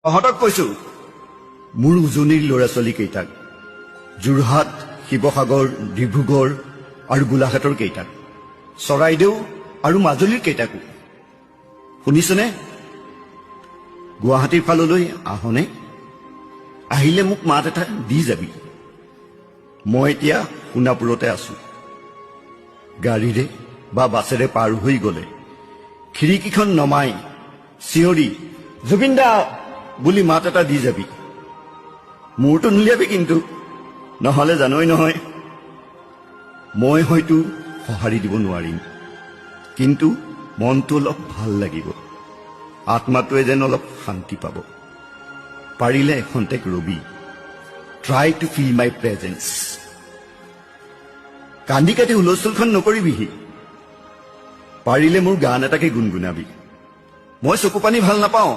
তহঁতক কৈছো মোৰ উজনিৰ ল'ৰা ছোৱালী কেইটাক যোৰহাট শিৱসাগৰ ডিব্ৰুগড় আৰু গোলাঘাটৰ কেইটাক চৰাইদেউ আৰু মাজুলীৰ কেইটাকো শুনিছনে গুৱাহাটীৰ ফাললৈ আহনে আহিলে মোক মাত এটা দি যাবি মই এতিয়া সোণাপুৰতে আছো গাড়ীৰে বা বাছেৰে পাৰ হৈ গলে খিৰিকীখন নমাই চিঞৰি জুবিন দা বুলি মাত এটা দি যাবি মূৰটো নুলিয়াবি কিন্তু নহলে জানই নহয় মই হয়তো সঁহাৰি দিব নোৱাৰিম কিন্তু মনটো অলপ ভাল লাগিব আত্মাটোৱে যেন অলপ শান্তি পাব পাৰিলে এখন্তেক Rabi try to feel my presence কান্দি কাটি হুলস্থুলখন নকৰিবিহি পাৰিলে মোৰ গান এটাকে গুণগুণাবি মই চকু পানী ভাল নাপাওঁ